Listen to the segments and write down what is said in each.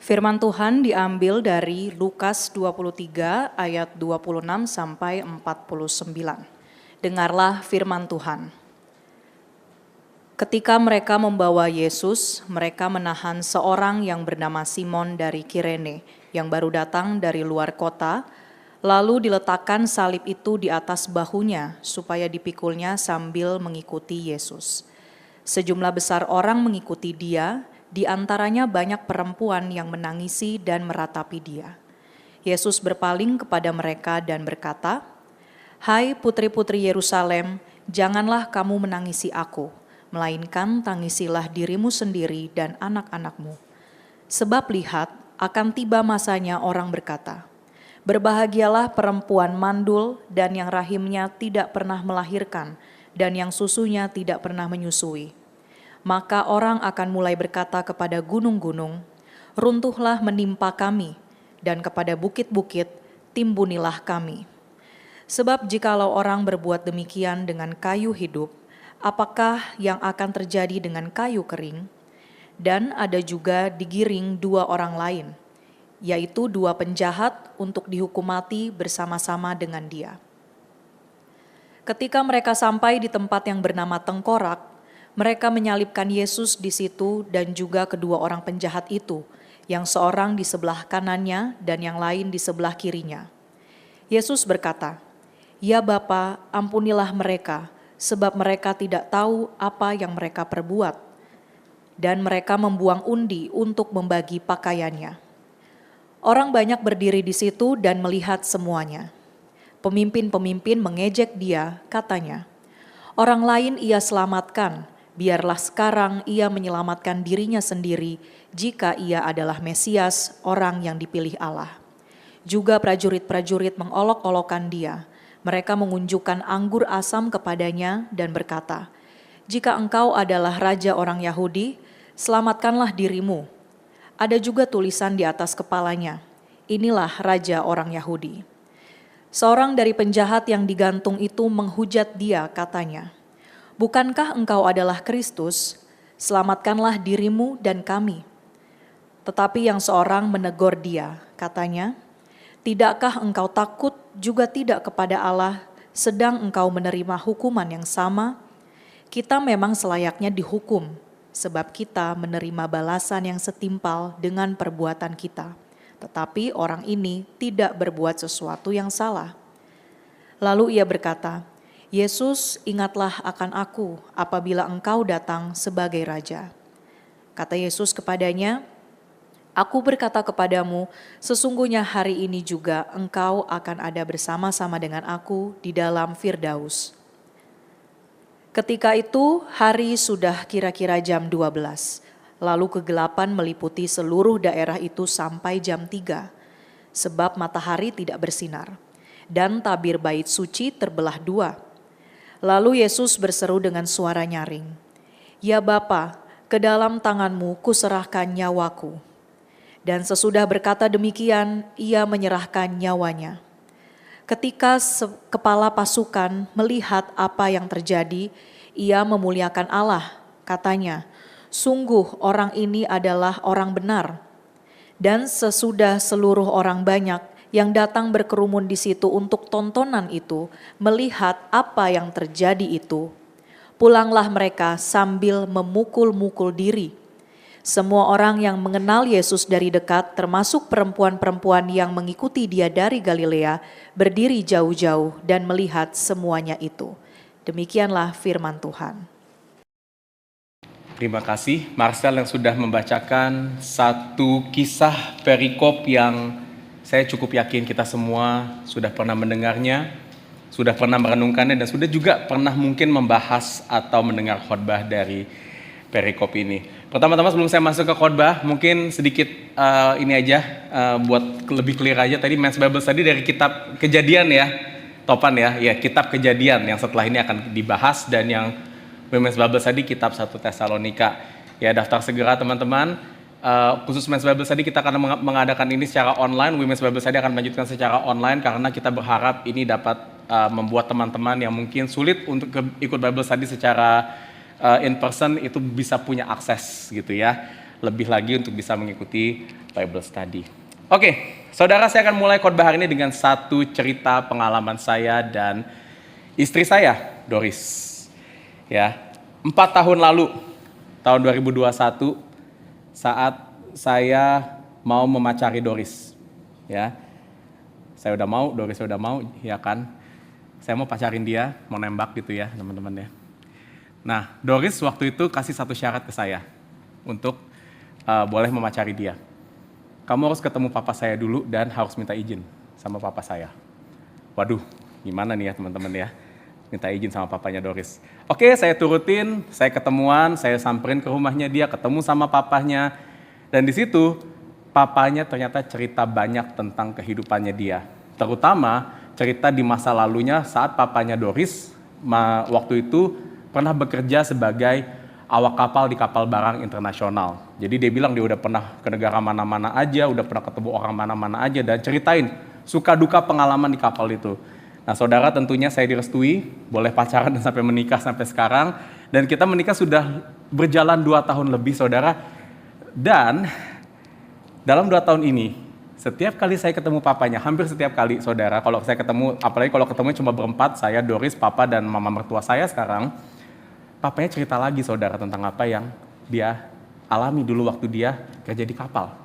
Firman Tuhan diambil dari Lukas 23 ayat 26 sampai 49. Dengarlah firman Tuhan. Ketika mereka membawa Yesus, mereka menahan seorang yang bernama Simon dari Kirene, yang baru datang dari luar kota, lalu diletakkan salib itu di atas bahunya, supaya dipikulnya sambil mengikuti Yesus. Sejumlah besar orang mengikuti dia, di antaranya banyak perempuan yang menangisi dan meratapi dia. Yesus berpaling kepada mereka dan berkata, "Hai putri-putri Yerusalem, janganlah kamu menangisi aku, melainkan tangisilah dirimu sendiri dan anak-anakmu. Sebab lihat, akan tiba masanya orang berkata, berbahagialah perempuan mandul dan yang rahimnya tidak pernah melahirkan dan yang susunya tidak pernah menyusui. Maka orang akan mulai berkata kepada gunung-gunung, runtuhlah menimpa kami, dan kepada bukit-bukit, timbunilah kami. Sebab jikalau orang berbuat demikian dengan kayu hidup, apakah yang akan terjadi dengan kayu kering? Dan ada juga digiring dua orang lain, yaitu dua penjahat untuk dihukum mati bersama-sama dengan dia. Ketika mereka sampai di tempat yang bernama Tengkorak, mereka menyalibkan Yesus di situ dan juga kedua orang penjahat itu, yang seorang di sebelah kanannya dan yang lain di sebelah kirinya. Yesus berkata, "Ya Bapa, ampunilah mereka, sebab mereka tidak tahu apa yang mereka perbuat." Dan mereka membuang undi untuk membagi pakaiannya. Orang banyak berdiri di situ dan melihat semuanya. Pemimpin-pemimpin mengejek dia, katanya, "Orang lain ia selamatkan, biarlah sekarang ia menyelamatkan dirinya sendiri jika ia adalah Mesias, orang yang dipilih Allah." Juga prajurit-prajurit mengolok-olokkan dia. Mereka mengunjukkan anggur asam kepadanya dan berkata, "Jika engkau adalah raja orang Yahudi, selamatkanlah dirimu." Ada juga tulisan di atas kepalanya, "Inilah raja orang Yahudi." Seorang dari penjahat yang digantung itu menghujat dia, katanya, "Bukankah engkau adalah Kristus? Selamatkanlah dirimu dan kami." Tetapi yang seorang menegur dia, katanya, "Tidakkah engkau takut juga tidak kepada Allah, sedang engkau menerima hukuman yang sama? Kita memang selayaknya dihukum, sebab kita menerima balasan yang setimpal dengan perbuatan kita. Tetapi orang ini tidak berbuat sesuatu yang salah." Lalu ia berkata, "Yesus, ingatlah akan aku apabila engkau datang sebagai raja." Kata Yesus kepadanya, "Aku berkata kepadamu, sesungguhnya hari ini juga engkau akan ada bersama-sama dengan aku di dalam Firdaus." Ketika itu hari sudah kira-kira jam 12, lalu kegelapan meliputi seluruh daerah itu sampai jam 3, sebab matahari tidak bersinar, dan tabir bait suci terbelah dua. Lalu Yesus berseru dengan suara nyaring, "Ya Bapa, ke dalam tanganmu kuserahkan nyawaku." Dan sesudah berkata demikian, ia menyerahkan nyawanya. Ketika kepala pasukan melihat apa yang terjadi, ia memuliakan Allah, katanya, "Sungguh orang ini adalah orang benar." Dan sesudah seluruh orang banyak yang datang berkerumun di situ untuk tontonan itu, melihat apa yang terjadi itu, pulanglah mereka sambil memukul-mukul diri. Semua orang yang mengenal Yesus dari dekat, termasuk perempuan-perempuan yang mengikuti dia dari Galilea, berdiri jauh-jauh dan melihat semuanya itu. Demikianlah firman Tuhan. Terima kasih Marcel yang sudah membacakan satu kisah perikop yang saya cukup yakin kita semua sudah pernah mendengarnya, sudah pernah merenungkannya, dan sudah juga pernah mungkin membahas atau mendengar khotbah dari perikop ini. Pertama-tama sebelum saya masuk ke khotbah, mungkin sedikit ini aja buat lebih clear aja. Tadi Men's Bible Study dari kitab Kejadian ya, Topan ya, kitab Kejadian yang setelah ini akan dibahas, dan yang Women's Bible Study kitab 1 Tesalonika. Ya, daftar segera teman-teman. Khusus Men's Bible Study kita akan mengadakan ini secara online. Women's Bible Study akan melanjutkan secara online karena kita berharap ini dapat membuat teman-teman yang mungkin sulit untuk ikut Bible Study secara in person itu bisa punya akses gitu ya. lebih lagi untuk bisa mengikuti Bible Study. Oke, saudara, saya akan mulai khotbah hari ini dengan satu cerita pengalaman saya dan istri saya, Doris. Ya, 4 tahun lalu, tahun 2021, saat saya mau memacari Doris. Ya, saya udah mau, Doris udah mau, ya kan? Saya mau pacarin dia, mau nembak gitu ya, teman-teman ya. Nah, Doris waktu itu kasih satu syarat ke saya untuk boleh memacari dia. Kamu harus ketemu papa saya dulu dan harus minta izin sama papa saya. Waduh, gimana nih ya teman-teman ya, minta izin sama papanya Doris. Oke, saya turutin, saya ketemuan, saya samperin ke rumahnya dia, ketemu sama papanya. Dan di situ, papanya ternyata cerita banyak tentang kehidupannya dia. Terutama cerita di masa lalunya saat papanya Doris waktu itu pernah bekerja sebagai awak kapal di kapal barang internasional. Jadi dia bilang dia udah pernah ke negara mana-mana aja, udah pernah ketemu orang mana-mana aja, dan ceritain suka duka pengalaman di kapal itu. Nah saudara, tentunya saya direstui, boleh pacaran dan sampai menikah sampai sekarang, dan kita menikah sudah berjalan 2 tahun lebih saudara. Dan dalam 2 tahun ini, setiap kali saya ketemu papanya, hampir setiap kali saudara, kalau saya ketemu, apalagi kalau ketemunya cuma berempat, saya, Doris, papa, dan mama mertua saya sekarang, papanya cerita lagi saudara tentang apa yang dia alami dulu waktu dia kerja di kapal.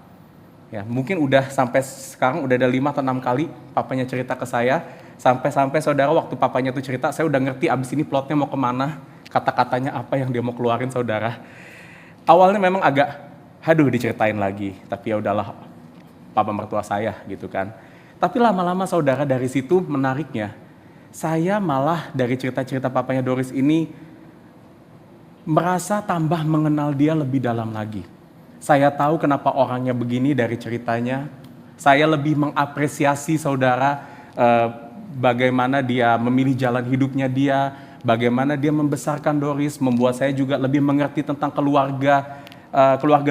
Ya, mungkin udah sampai sekarang udah ada 5 atau 6 kali papanya cerita ke saya, sampai saudara waktu papanya itu cerita, saya udah ngerti abis ini plotnya mau kemana, kata-katanya apa yang dia mau keluarin saudara. Awalnya memang agak, diceritain lagi, tapi ya udahlah, papa mertua saya gitu kan. Tapi lama-lama saudara, dari situ menariknya, saya malah dari cerita-cerita papanya Doris ini merasa tambah mengenal dia lebih dalam lagi. Saya tahu kenapa orangnya begini dari ceritanya. Saya lebih mengapresiasi saudara bagaimana dia memilih jalan hidupnya dia, bagaimana dia membesarkan Doris, membuat saya juga lebih mengerti tentang keluarga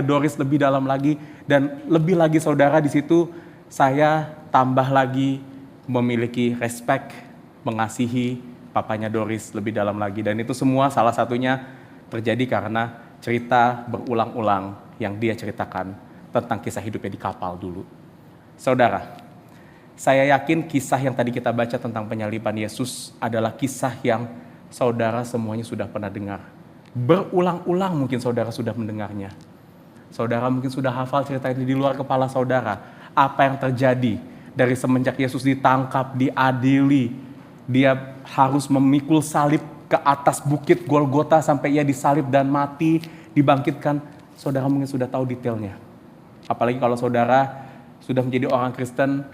Doris lebih dalam lagi, dan lebih lagi saudara di situ saya tambah lagi memiliki respect, mengasihi papanya Doris lebih dalam lagi, dan itu semua salah satunya terjadi karena cerita berulang-ulang yang dia ceritakan tentang kisah hidupnya di kapal dulu. Saudara, saya yakin kisah yang tadi kita baca tentang penyaliban Yesus adalah kisah yang saudara semuanya sudah pernah dengar. Berulang-ulang mungkin saudara sudah mendengarnya. Saudara mungkin sudah hafal cerita ini di luar kepala saudara. Apa yang terjadi dari semenjak Yesus ditangkap, diadili, dia harus memikul salib ke atas bukit Golgota sampai ia disalib dan mati, dibangkitkan. Saudara mungkin sudah tahu detailnya. Apalagi kalau saudara sudah menjadi orang Kristen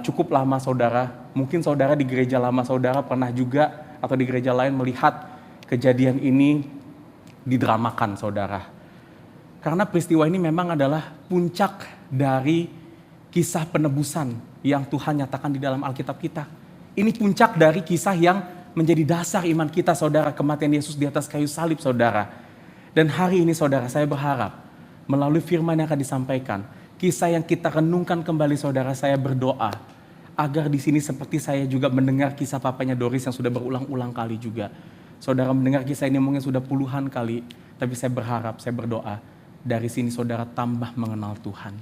cukup lama saudara, mungkin saudara di gereja lama saudara pernah juga atau di gereja lain melihat kejadian ini didramakan saudara. Karena peristiwa ini memang adalah puncak dari kisah penebusan yang Tuhan nyatakan di dalam Alkitab kita. Ini puncak dari kisah yang menjadi dasar iman kita saudara, kematian Yesus di atas kayu salib saudara. Dan hari ini saudara, saya berharap melalui firman yang akan disampaikan, kisah yang kita renungkan kembali saudara, saya berdoa agar di sini seperti saya juga mendengar kisah papanya Doris yang sudah berulang-ulang kali juga. Saudara mendengar kisah ini mungkin sudah puluhan kali, tapi saya berharap, saya berdoa dari sini saudara tambah mengenal Tuhan,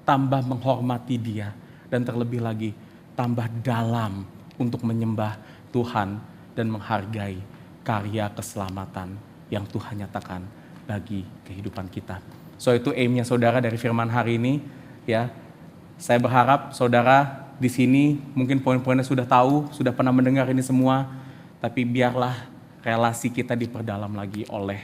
tambah menghormati Dia, dan terlebih lagi tambah dalam untuk menyembah Tuhan dan menghargai karya keselamatan yang Tuhan nyatakan bagi kehidupan kita. So itu aimnya saudara dari firman hari ini ya. Saya berharap saudara di sini mungkin poin-poinnya sudah tahu, sudah pernah mendengar ini semua, tapi biarlah relasi kita diperdalam lagi oleh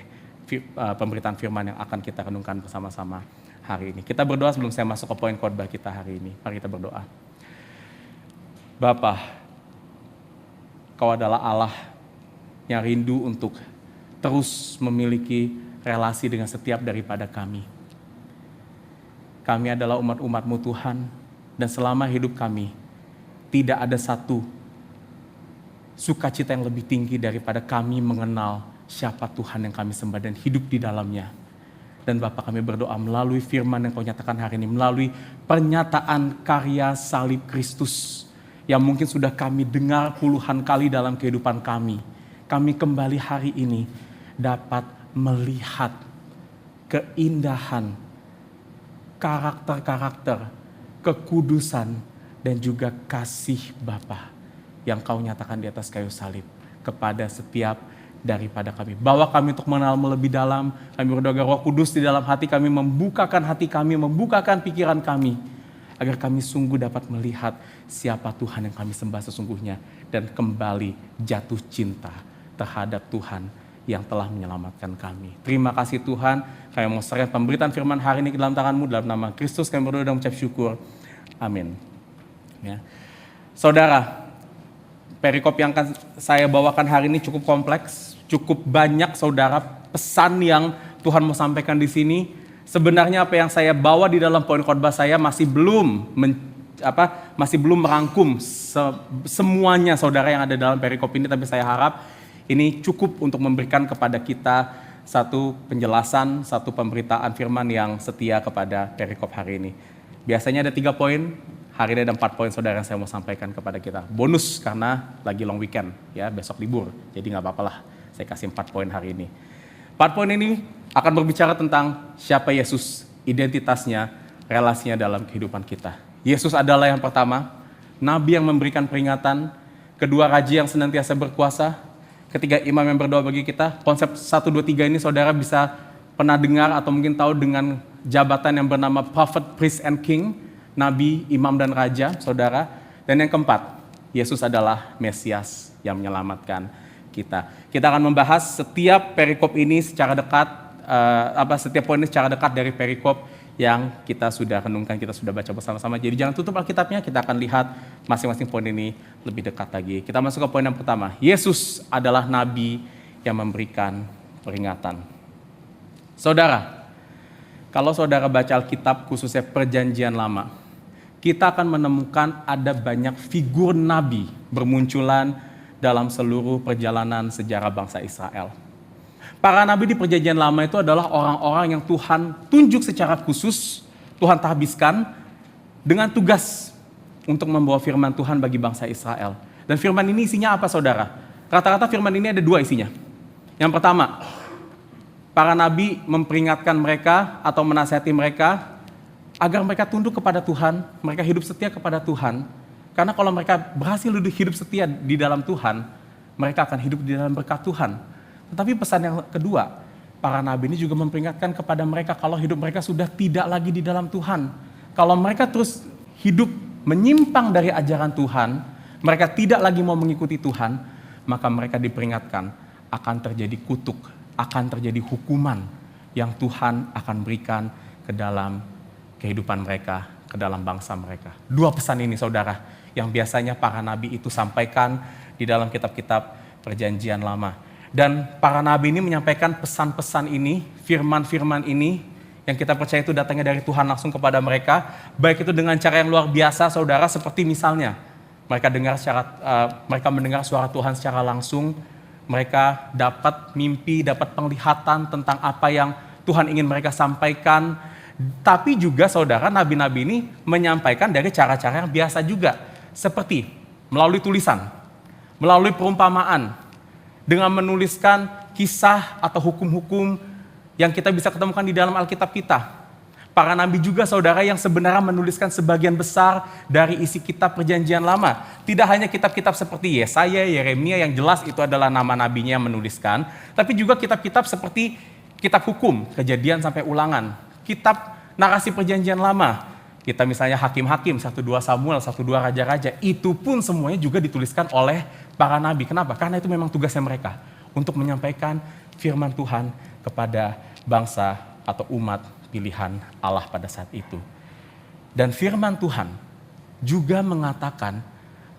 pemberitaan firman yang akan kita renungkan bersama-sama hari ini. Kita berdoa sebelum saya masuk ke poin khotbah kita hari ini. Mari kita berdoa. Bapa, Kau adalah Allah yang rindu untuk terus memiliki relasi dengan setiap daripada kami. Kami adalah umat-umat-Mu Tuhan, dan selama hidup kami, tidak ada satu sukacita yang lebih tinggi daripada kami mengenal siapa Tuhan yang kami sembah dan hidup di dalamnya. Dan Bapa, kami berdoa melalui firman yang Kau nyatakan hari ini, melalui pernyataan karya salib Kristus, yang mungkin sudah kami dengar puluhan kali dalam kehidupan kami. Kami kembali hari ini dapat melihat keindahan, karakter-karakter, kekudusan, dan juga kasih Bapa yang kau nyatakan di atas kayu salib kepada setiap daripada kami. Bawa kami untuk mengenalmu lebih dalam. Kami berdoa agar Roh Kudus di dalam hati kami membukakan hati kami, membukakan pikiran kami, agar kami sungguh dapat melihat siapa Tuhan yang kami sembah sesungguhnya dan kembali jatuh cinta terhadap Tuhan yang telah menyelamatkan kami. Terima kasih Tuhan, kami mau serahkan pemberitaan firman hari ini ke dalam tangan-Mu, dalam nama Kristus kami berdoa dan mengucap syukur. Amin. Ya. Saudara, perikop yang akan saya bawakan hari ini cukup kompleks, cukup banyak saudara pesan yang Tuhan mau sampaikan di sini. Sebenarnya apa yang saya bawa di dalam poin khotbah saya masih belum merangkum semuanya saudara yang ada dalam perikop ini, tapi saya harap ini cukup untuk memberikan kepada kita satu penjelasan, satu pemberitaan firman yang setia kepada perikop hari ini. Biasanya ada 3 poin, hari ini ada 4 poin saudara yang saya mau sampaikan kepada kita. Bonus karena lagi long weekend, ya besok libur, jadi nggak apa-apa lah saya kasih 4 poin hari ini. 4 poin ini akan berbicara tentang siapa Yesus, identitasnya, relasinya dalam kehidupan kita. Yesus adalah yang pertama, Nabi yang memberikan peringatan, kedua Raja yang senantiasa berkuasa, ketiga imam yang berdoa bagi kita. Konsep 1, 2, 3 ini saudara bisa pernah dengar atau mungkin tahu dengan jabatan yang bernama Prophet, Priest, and King, Nabi, Imam, dan Raja, saudara. Dan yang keempat, Yesus adalah Mesias yang menyelamatkan kita. Kita akan membahas setiap perikop ini secara dekat, setiap poin ini secara dekat dari perikop yang kita sudah renungkan, kita sudah baca bersama-sama. Jadi jangan tutup Alkitabnya, kita akan lihat masing-masing poin ini lebih dekat lagi. Kita masuk ke poin yang pertama. Yesus adalah Nabi yang memberikan peringatan. Saudara, kalau saudara baca Alkitab khususnya Perjanjian Lama, kita akan menemukan ada banyak figur Nabi bermunculan dalam seluruh perjalanan sejarah bangsa Israel. Para nabi di Perjanjian Lama itu adalah orang-orang yang Tuhan tunjuk secara khusus, Tuhan tahbiskan dengan tugas untuk membawa firman Tuhan bagi bangsa Israel. Dan firman ini isinya apa saudara? Rata-rata firman ini ada 2 isinya. Yang pertama, para nabi memperingatkan mereka atau menasihati mereka agar mereka tunduk kepada Tuhan, mereka hidup setia kepada Tuhan. Karena kalau mereka berhasil hidup setia di dalam Tuhan, mereka akan hidup di dalam berkat Tuhan. Tetapi pesan yang kedua, para nabi ini juga memperingatkan kepada mereka kalau hidup mereka sudah tidak lagi di dalam Tuhan. Kalau mereka terus hidup menyimpang dari ajaran Tuhan, mereka tidak lagi mau mengikuti Tuhan, maka mereka diperingatkan akan terjadi kutuk, akan terjadi hukuman yang Tuhan akan berikan ke dalam kehidupan mereka, ke dalam bangsa mereka. 2 pesan ini saudara, yang biasanya para nabi itu sampaikan di dalam kitab-kitab Perjanjian Lama. Dan para nabi ini menyampaikan pesan-pesan ini, firman-firman ini, yang kita percaya itu datangnya dari Tuhan langsung kepada mereka, baik itu dengan cara yang luar biasa saudara, seperti misalnya mereka mendengar suara Tuhan secara langsung, mereka dapat mimpi, dapat penglihatan tentang apa yang Tuhan ingin mereka sampaikan. Tapi juga saudara, nabi-nabi ini menyampaikan dari cara-cara yang biasa juga, seperti melalui tulisan, melalui perumpamaan, dengan menuliskan kisah atau hukum-hukum yang kita bisa ketemukan di dalam Alkitab kita. Para nabi juga saudara yang sebenarnya menuliskan sebagian besar dari isi kitab Perjanjian Lama. Tidak hanya kitab-kitab seperti Yesaya, Yeremia yang jelas itu adalah nama nabinya yang menuliskan, tapi juga kitab-kitab seperti kitab hukum, Kejadian sampai Ulangan, kitab narasi Perjanjian Lama. Kita misalnya Hakim-Hakim, 1-2 Samuel, 1-2 Raja-Raja, itu pun semuanya juga dituliskan oleh para nabi. Kenapa? Karena itu memang tugasnya mereka untuk menyampaikan firman Tuhan kepada bangsa atau umat pilihan Allah pada saat itu. Dan firman Tuhan juga mengatakan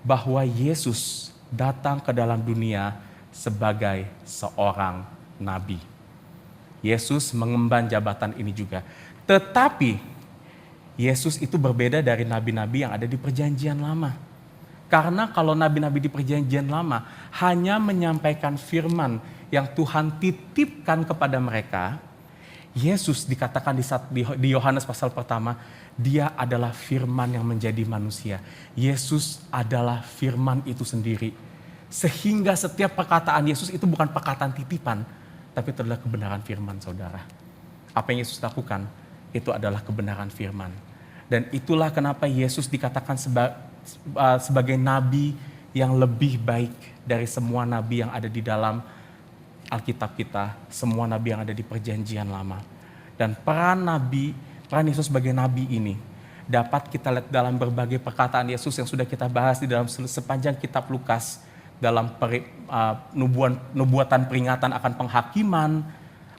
bahwa Yesus datang ke dalam dunia sebagai seorang nabi. Yesus mengemban jabatan ini juga. Tetapi Yesus itu berbeda dari nabi-nabi yang ada di Perjanjian Lama. Karena kalau nabi-nabi di Perjanjian Lama hanya menyampaikan firman yang Tuhan titipkan kepada mereka, Yesus dikatakan di Yohanes pasal pertama, dia adalah firman yang menjadi manusia. Yesus adalah firman itu sendiri. Sehingga setiap perkataan Yesus itu bukan perkataan titipan, tapi itu adalah kebenaran firman saudara. Apa yang Yesus lakukan, itu adalah kebenaran firman. Dan itulah kenapa Yesus dikatakan sebagai nabi yang lebih baik dari semua nabi yang ada di dalam Alkitab kita, semua nabi yang ada di Perjanjian Lama. Dan peran Yesus sebagai nabi ini dapat kita lihat dalam berbagai perkataan Yesus yang sudah kita bahas di dalam sepanjang kitab Lukas, dalam nubuatan peringatan akan penghakiman,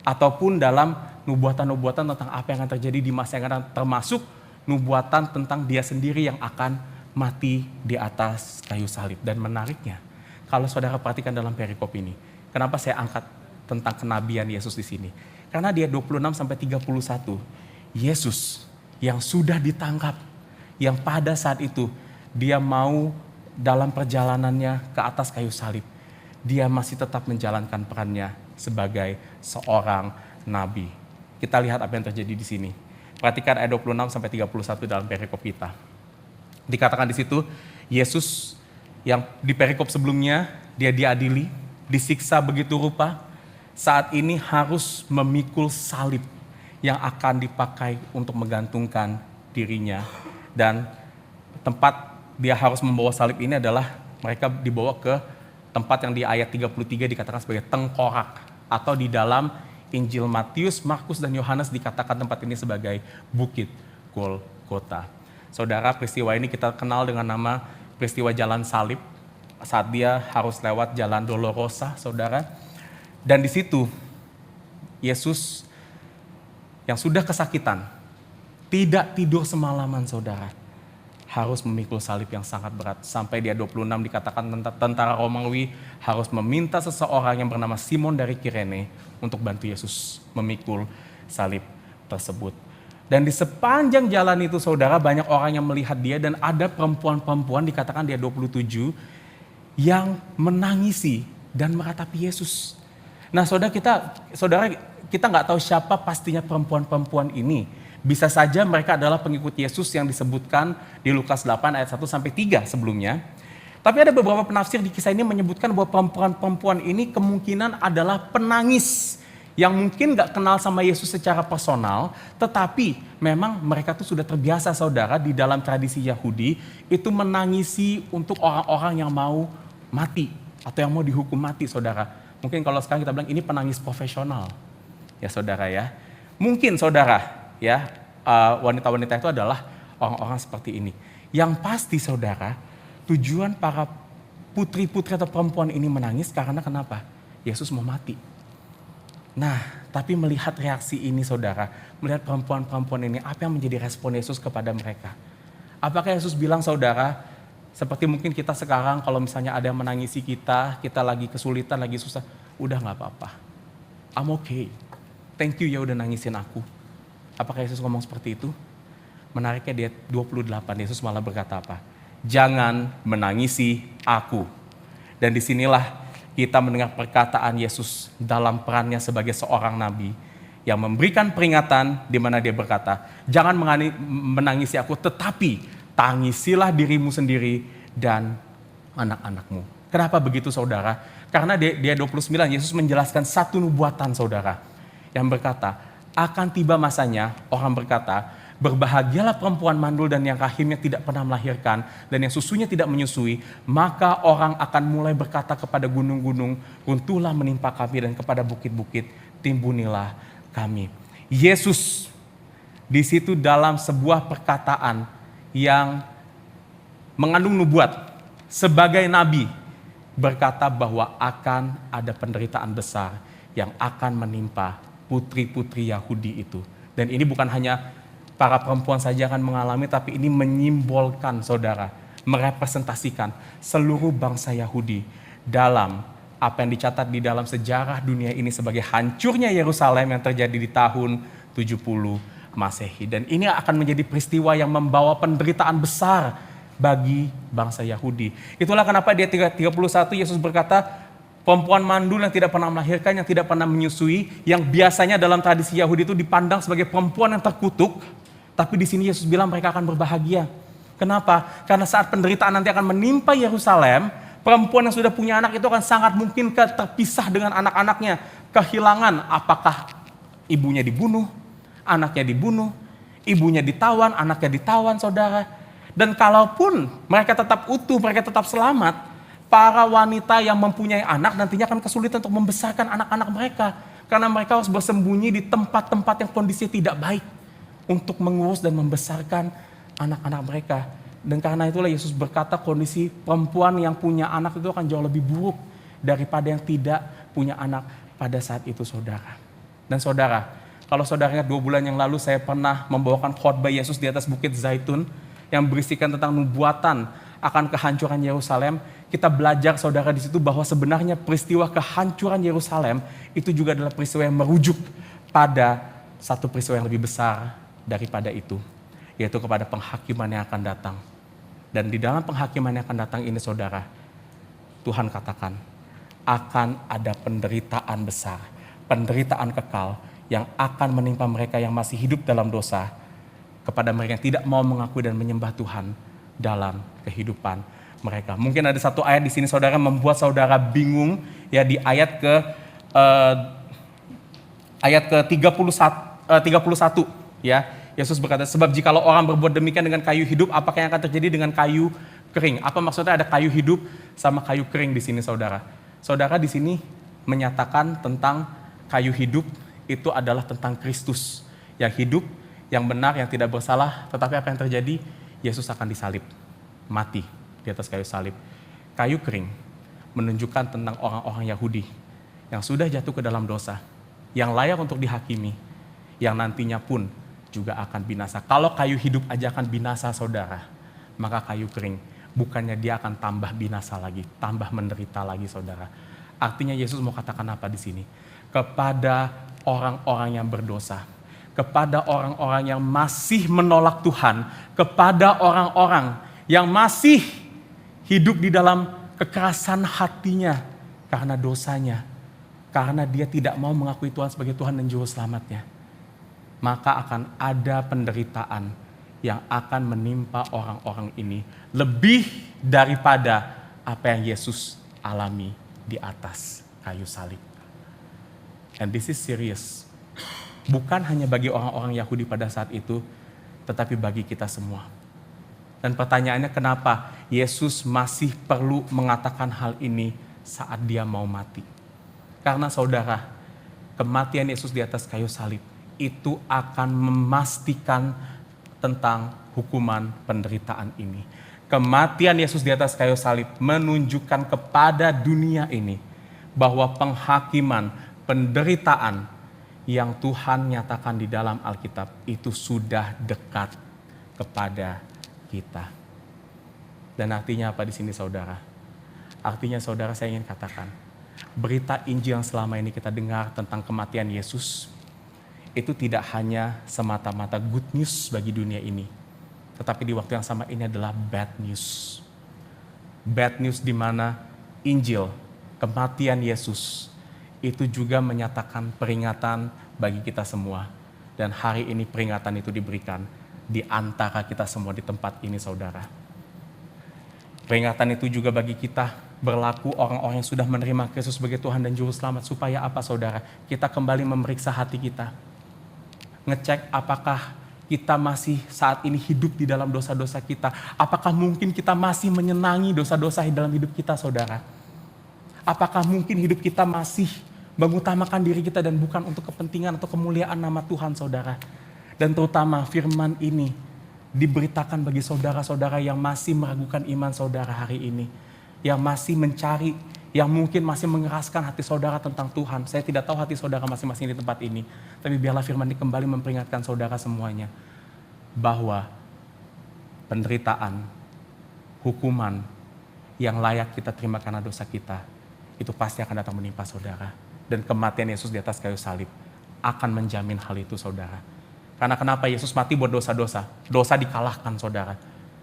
ataupun dalam nubuatan-nubuatan tentang apa yang akan terjadi di masa yang akan, termasuk nubuatan tentang dia sendiri yang akan mati di atas kayu salib. Dan menariknya, kalau saudara perhatikan dalam perikop ini, kenapa saya angkat tentang kenabian Yesus di sini? Karena dia 26-31, Yesus yang sudah ditangkap, yang pada saat itu dia mau dalam perjalanannya ke atas kayu salib, dia masih tetap menjalankan perannya sebagai seorang nabi. Kita lihat apa yang terjadi di sini. Perhatikan ayat 26-31 dalam perikop kita. Dikatakan di situ, Yesus yang di perikop sebelumnya, dia diadili, disiksa begitu rupa, saat ini harus memikul salib yang akan dipakai untuk menggantungkan dirinya. Dan tempat dia harus membawa salib ini adalah mereka dibawa ke tempat yang di ayat 33 dikatakan sebagai tengkorak, atau di dalam Injil Matius, Markus, dan Yohanes dikatakan tempat ini sebagai Bukit Golgota. Saudara, peristiwa ini kita kenal dengan nama peristiwa Jalan Salib, saat dia harus lewat Jalan Dolorosa, saudara. Dan di situ Yesus yang sudah kesakitan, tidak tidur semalaman, saudara, harus memikul salib yang sangat berat. Sampai di ayat 26 dikatakan tentara Romawi harus meminta seseorang yang bernama Simon dari Kirene untuk bantu Yesus memikul salib tersebut. Dan di sepanjang jalan itu, saudara, banyak orang yang melihat dia, dan ada perempuan-perempuan, dikatakan di ayat 27, yang menangisi dan meratapi Yesus. Nah, saudara, kita nggak tahu siapa pastinya perempuan-perempuan ini. Bisa saja mereka adalah pengikut Yesus yang disebutkan di Lukas 8 ayat 1-3 sebelumnya. Tapi ada beberapa penafsir di kisah ini menyebutkan bahwa perempuan-perempuan ini kemungkinan adalah penangis yang mungkin gak kenal sama Yesus secara personal, tetapi memang mereka tuh sudah terbiasa, saudara, di dalam tradisi Yahudi itu menangisi untuk orang-orang yang mau mati atau yang mau dihukum mati, saudara. Mungkin kalau sekarang kita bilang ini penangis profesional, ya saudara ya. Mungkin saudara ya, wanita-wanita itu adalah orang-orang seperti ini. Yang pasti, saudara, tujuan para putri-putri atau perempuan ini menangis karena kenapa? Yesus mau mati. Nah, tapi melihat reaksi ini, saudara, melihat perempuan-perempuan ini, apa yang menjadi respon Yesus kepada mereka? Apakah Yesus bilang, saudara, seperti mungkin kita sekarang kalau misalnya ada yang menangisi kita lagi kesulitan, lagi susah, udah gak apa-apa, I'm okay, thank you ya udah nangisin aku. Apakah Yesus ngomong seperti itu? Menariknya di ayat 28, Yesus malah berkata apa? Jangan menangisi aku. Dan disinilah kita mendengar perkataan Yesus dalam perannya sebagai seorang nabi yang memberikan peringatan di mana dia berkata, jangan menangisi aku, tetapi tangisilah dirimu sendiri dan anak-anakmu. Kenapa begitu, saudara? Karena dia 29, Yesus menjelaskan satu nubuatan, saudara, yang berkata, akan tiba masanya, orang berkata, berbahagialah perempuan mandul dan yang rahimnya tidak pernah melahirkan dan yang susunya tidak menyusui, maka orang akan mulai berkata kepada gunung-gunung, runtuhlah menimpa kami, dan kepada bukit-bukit, timbunilah kami. Yesus di situ dalam sebuah perkataan yang mengandung nubuat sebagai nabi berkata bahwa akan ada penderitaan besar yang akan menimpa putri-putri Yahudi itu. Dan ini bukan hanya para perempuan saja akan mengalami, tapi ini menyimbolkan, saudara, merepresentasikan seluruh bangsa Yahudi dalam apa yang dicatat di dalam sejarah dunia ini sebagai hancurnya Yerusalem yang terjadi di tahun 70 Masehi. Dan ini akan menjadi peristiwa yang membawa penderitaan besar bagi bangsa Yahudi. Itulah kenapa di ayat 31 Yesus berkata, perempuan mandul yang tidak pernah melahirkan, yang tidak pernah menyusui, yang biasanya dalam tradisi Yahudi itu dipandang sebagai perempuan yang terkutuk, tapi di sini Yesus bilang mereka akan berbahagia. Kenapa? Karena saat penderitaan nanti akan menimpa Yerusalem, perempuan yang sudah punya anak itu akan sangat mungkin terpisah dengan anak-anaknya, kehilangan apakah ibunya dibunuh, anaknya dibunuh, ibunya ditawan, anaknya ditawan, saudara. Dan kalaupun mereka tetap utuh, mereka tetap selamat, para wanita yang mempunyai anak nantinya akan kesulitan untuk membesarkan anak-anak mereka. Karena mereka harus bersembunyi di tempat-tempat yang kondisinya tidak baik untuk mengurus dan membesarkan anak-anak mereka. Dan karena itulah Yesus berkata kondisi perempuan yang punya anak itu akan jauh lebih buruk daripada yang tidak punya anak pada saat itu, saudara. Dan saudara, kalau saudara ingat 2 bulan yang lalu saya pernah membawakan khotbah Yesus di atas Bukit Zaitun yang berisikan tentang nubuatan akan kehancuran Yerusalem. Kita belajar saudara di situ bahwa sebenarnya peristiwa kehancuran Yerusalem itu juga adalah peristiwa yang merujuk pada satu peristiwa yang lebih besar daripada itu, yaitu kepada penghakiman yang akan datang. Dan di dalam penghakiman yang akan datang ini saudara, Tuhan katakan akan ada penderitaan besar, penderitaan kekal yang akan menimpa mereka yang masih hidup dalam dosa, kepada mereka yang tidak mau mengakui dan menyembah Tuhan dalam kehidupan mereka. Mungkin ada satu ayat di sini saudara membuat saudara bingung, ya, di ayat ke 31 ya. Yesus berkata, sebab jikalau orang berbuat demikian dengan kayu hidup, apakah yang akan terjadi dengan kayu kering? Apa maksudnya ada kayu hidup sama kayu kering di sini saudara? Saudara di sini menyatakan tentang kayu hidup itu adalah tentang Kristus yang hidup, yang benar, yang tidak bersalah. Tetapi apa yang terjadi? Yesus akan disalib, mati di atas kayu salib. Kayu kering menunjukkan tentang orang-orang Yahudi yang sudah jatuh ke dalam dosa, yang layak untuk dihakimi, yang nantinya pun juga akan binasa. Kalau kayu hidup aja akan binasa saudara, maka kayu kering bukannya dia akan tambah binasa lagi, tambah menderita lagi saudara. Artinya Yesus mau katakan apa di sini? Kepada orang-orang yang berdosa, kepada orang-orang yang masih menolak Tuhan, kepada orang-orang yang masih hidup di dalam kekerasan hatinya karena dosanya, karena dia tidak mau mengakui Tuhan sebagai Tuhan dan Juru Selamatnya, maka akan ada penderitaan yang akan menimpa orang-orang ini lebih daripada apa yang Yesus alami di atas kayu salib. And this is serious. Bukan hanya bagi orang-orang Yahudi pada saat itu, tetapi bagi kita semua. Dan pertanyaannya, kenapa Yesus masih perlu mengatakan hal ini saat dia mau mati? Karena saudara, kematian Yesus di atas kayu salib itu akan memastikan tentang hukuman penderitaan ini. Kematian Yesus di atas kayu salib menunjukkan kepada dunia ini bahwa penghakiman, penderitaan yang Tuhan nyatakan di dalam Alkitab itu sudah dekat kepada kita. Dan artinya apa di sini saudara? Artinya saudara, saya ingin katakan, berita Injil yang selama ini kita dengar tentang kematian Yesus itu tidak hanya semata-mata good news bagi dunia ini, tetapi di waktu yang sama ini adalah bad news. Bad news di mana Injil, kematian Yesus itu juga menyatakan peringatan bagi kita semua. Dan hari ini peringatan itu diberikan di antara kita semua di tempat ini saudara. Peringatan itu juga bagi kita berlaku orang-orang yang sudah menerima Kristus sebagai Tuhan dan Juru Selamat. Supaya apa saudara? Kita kembali memeriksa hati kita. Ngecek apakah kita masih saat ini hidup di dalam dosa-dosa kita. Apakah mungkin kita masih menyenangi dosa-dosa di dalam hidup kita saudara? Apakah mungkin hidup kita masih mengutamakan diri kita dan bukan untuk kepentingan atau kemuliaan nama Tuhan saudara? Dan terutama firman ini diberitakan bagi saudara-saudara yang masih meragukan iman saudara hari ini, yang masih mencari, yang mungkin masih mengeraskan hati saudara tentang Tuhan. Saya tidak tahu hati saudara masing-masing di tempat ini, tapi biarlah firman ini kembali memperingatkan saudara semuanya bahwa penderitaan, hukuman yang layak kita terima karena dosa kita itu pasti akan datang menimpa saudara. Dan kematian Yesus di atas kayu salib akan menjamin hal itu saudara. Karena kenapa Yesus mati buat dosa-dosa? Dosa dikalahkan saudara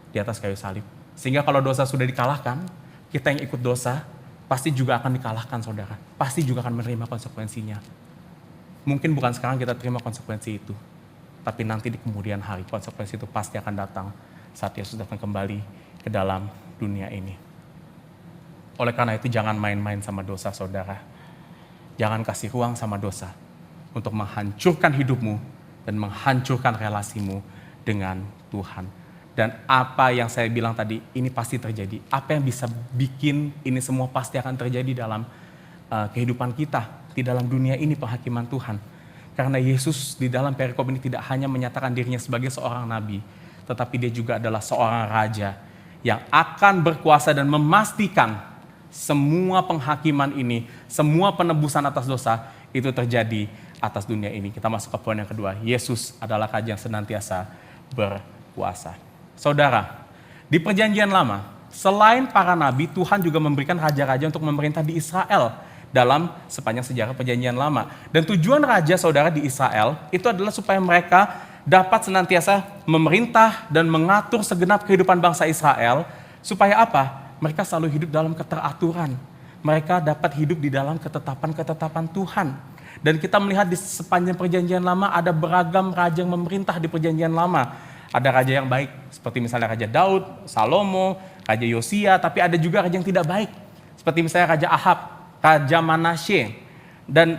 di atas kayu salib. Sehingga kalau dosa sudah dikalahkan, kita yang ikut dosa pasti juga akan dikalahkan saudara. Pasti juga akan menerima konsekuensinya. Mungkin bukan sekarang kita terima konsekuensi itu, tapi nanti di kemudian hari konsekuensi itu pasti akan datang saat Yesus datang kembali ke dalam dunia ini. Oleh karena itu jangan main-main sama dosa saudara. Jangan kasih ruang sama dosa untuk menghancurkan hidupmu dan menghancurkan relasimu dengan Tuhan. Dan apa yang saya bilang tadi, ini pasti terjadi. Apa yang bisa bikin ini semua pasti akan terjadi dalam kehidupan kita, di dalam dunia ini penghakiman Tuhan. Karena Yesus di dalam perikop ini tidak hanya menyatakan dirinya sebagai seorang nabi, tetapi dia juga adalah seorang raja yang akan berkuasa dan memastikan semua penghakiman ini, semua penebusan atas dosa itu terjadi atas dunia ini. Kita masuk ke poin yang kedua. Yesus adalah raja yang senantiasa berkuasa. Saudara, di perjanjian lama, selain para nabi, Tuhan juga memberikan raja-raja untuk memerintah di Israel dalam sepanjang sejarah perjanjian lama. Dan tujuan raja saudara di Israel itu adalah supaya mereka dapat senantiasa memerintah dan mengatur segenap kehidupan bangsa Israel. Supaya apa? Mereka selalu hidup dalam keteraturan. Mereka dapat hidup di dalam ketetapan-ketetapan Tuhan. Dan kita melihat di sepanjang perjanjian lama ada beragam raja yang memerintah di perjanjian lama. Ada raja yang baik, seperti misalnya Raja Daud, Salomo, Raja Yosia, tapi ada juga raja yang tidak baik. Seperti misalnya Raja Ahab, Raja Manasye. Dan